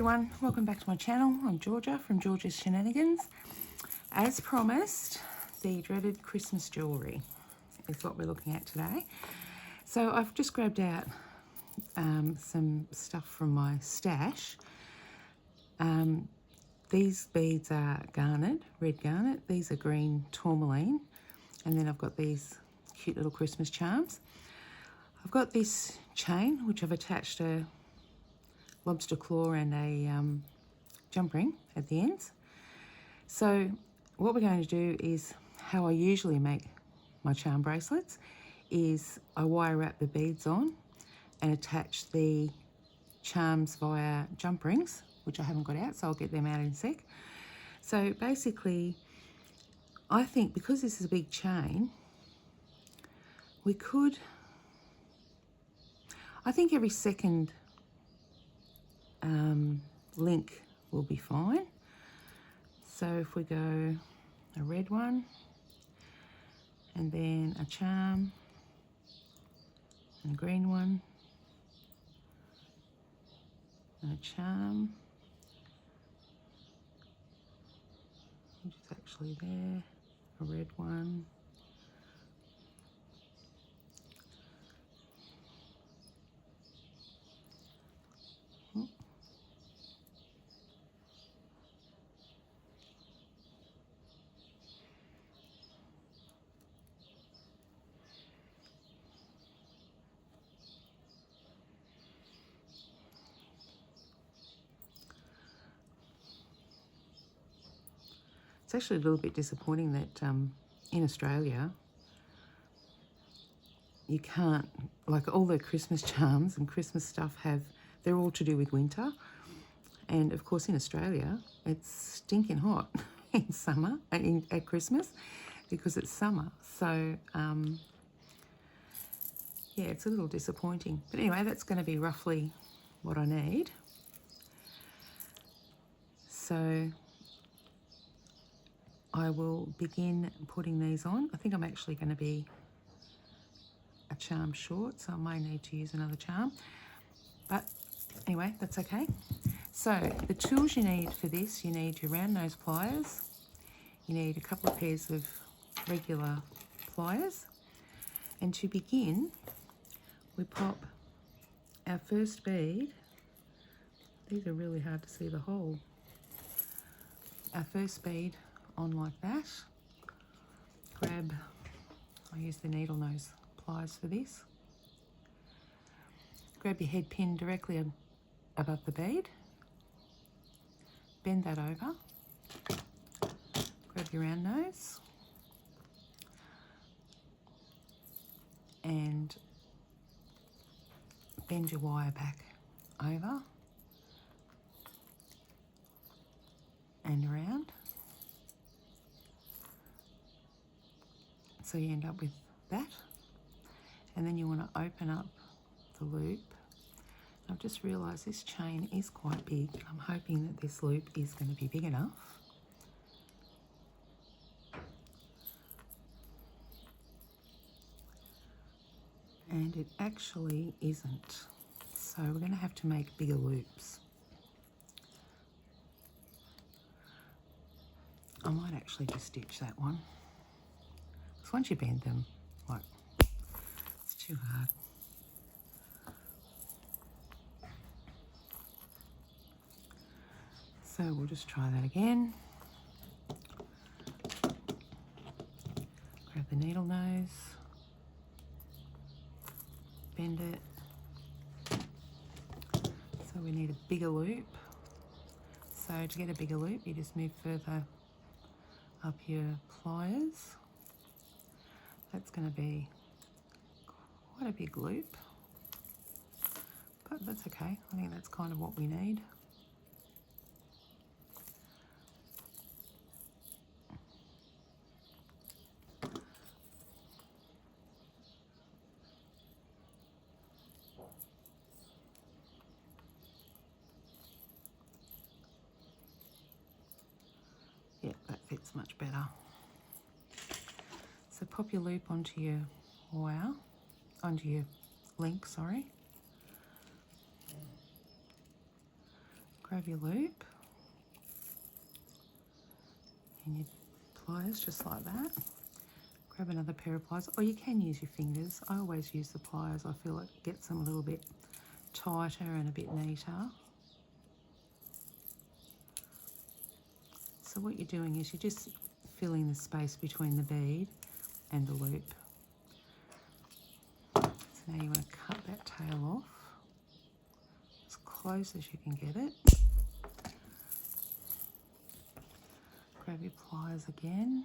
everyone, welcome back to my channel. I'm Georgia from Georgia's Shenanigans. As promised, the dreaded Christmas jewellery is what we're looking at today. So I've just grabbed out some stuff from my stash. These beads are garnet, red garnet. These are green tourmaline. And then I've got these cute little Christmas charms. I've got this chain, which I've attached a lobster claw and a jump ring at the ends. So what we're going to do is, how I usually make my charm bracelets, is I wire wrap the beads on and attach the charms via jump rings, which I haven't got out, so I'll get them out in a sec. So basically, I think because this is a big chain, we could, I think every second link will be fine. So if we go a red one and then a charm and a green one and a charm, which is actually there, a red one, it's actually a little bit disappointing that in Australia you can't, like all the Christmas charms and Christmas stuff they're all to do with winter. And of course in Australia it's stinking hot in summer, at Christmas, because it's summer. So yeah, it's a little disappointing. But anyway, that's going to be roughly what I need. So I will begin putting these on. I think I'm actually going to be a charm short, so I may need to use another charm. But anyway, that's okay. So the tools you need for this, you need your round nose pliers, you need a couple of pairs of regular pliers, and to begin, we pop our first bead. These are really hard to see the hole. Our first bead on like that. Grab, I use the needle nose pliers for this. Grab your head pin directly above the bead. Bend that over. Grab your round nose. And bend your wire back over and around. So you end up with that. And then you want to open up the loop. I've just realised this chain is quite big. I'm hoping that this loop is going to be big enough. And it actually isn't. So we're going to have to make bigger loops. I might actually just stitch that one. Because once you bend them, like, it's too hard. So we'll just try that again. Grab the needle nose, bend it. So we need a bigger loop. So to get a bigger loop, you just move further up your pliers. That's going to be quite a big loop, but that's okay. I think that's kind of what we need. Yeah, that fits much better. So pop your loop onto your wire, onto your link, sorry. grab your loop and your pliers just like that. Grab another pair of pliers, or you can use your fingers. I always use the pliers. I feel it gets them a little bit tighter and a bit neater. So what you're doing is you're just filling the space between the bead and the loop. So now you want to cut that tail off as close as you can get it. Grab your pliers again.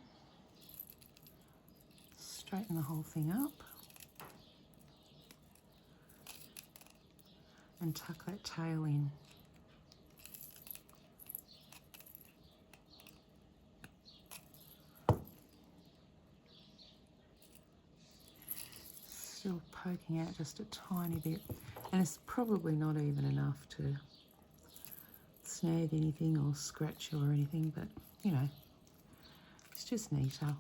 Straighten the whole thing up. And tuck that tail in. Still poking out just a tiny bit, and it's probably not even enough to snag anything or scratch you or anything, but you know, it's just neater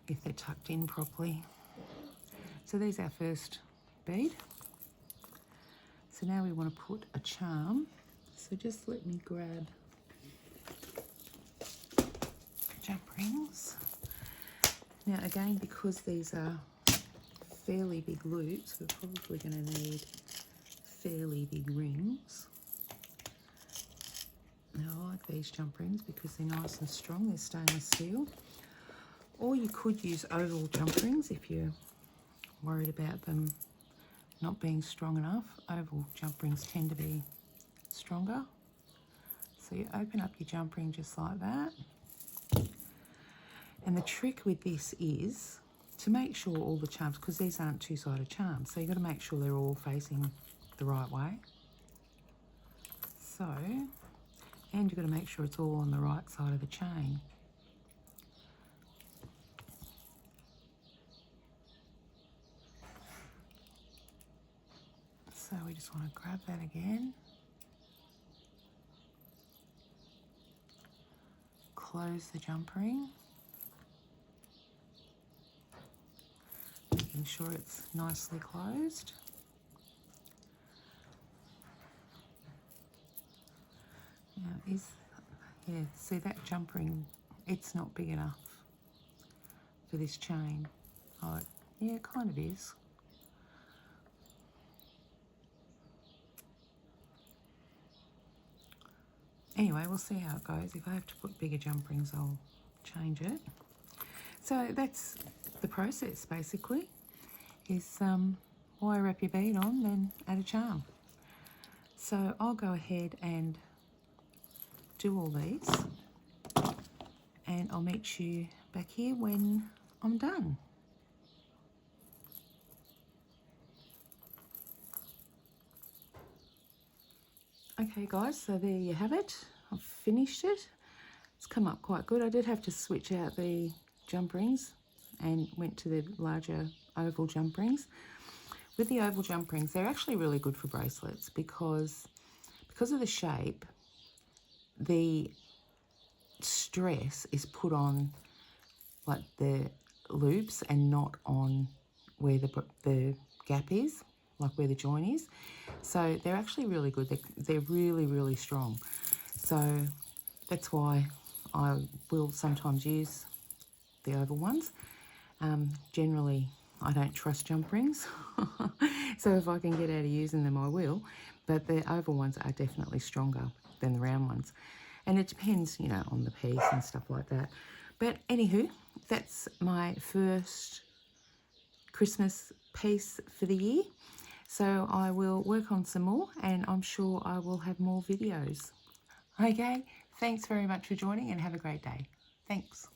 if they're tucked in properly. So there's our first bead. So now we want to put a charm. So just let me grab jump rings. Now again, because these are fairly big loops, we're probably going to need fairly big rings. Now I like these jump rings because they're nice and strong, they're stainless steel. Or you could use oval jump rings if you're worried about them not being strong enough. Oval jump rings tend to be stronger. So you open up your jump ring just like that. And the trick with this is to make sure all the charms, because these aren't two-sided charms, so you've got to make sure they're all facing the right way. So, and you've got to make sure it's all on the right side of the chain. So we just want to grab that again. Close the jump ring. Making sure it's nicely closed. Now see that jump ring, it's not big enough for this chain. Oh, yeah, it kind of is. Anyway, we'll see how it goes. If I have to put bigger jump rings, I'll change it. So that's the process basically, is why wrap your bead on, then add a charm. So I'll go ahead and do all these, and I'll meet you back here when I'm done. Okay guys, so there you have it. I've finished it. It's come up quite good. I did have to switch out the jump rings and went to the larger oval jump rings. With the oval jump rings, they're actually really good for bracelets because of the shape, the stress is put on like the loops and not on where the gap is, like where the join is. So they're actually really good. They're really, really strong. So that's why I will sometimes use the oval ones. Generally, I don't trust jump rings. So if I can get out of using them, I will. But the oval ones are definitely stronger than the round ones. And it depends, you know, on the piece and stuff like that. But anywho, that's my first Christmas piece for the year. So I will work on some more, and I'm sure I will have more videos. Okay, thanks very much for joining, and have a great day. Thanks.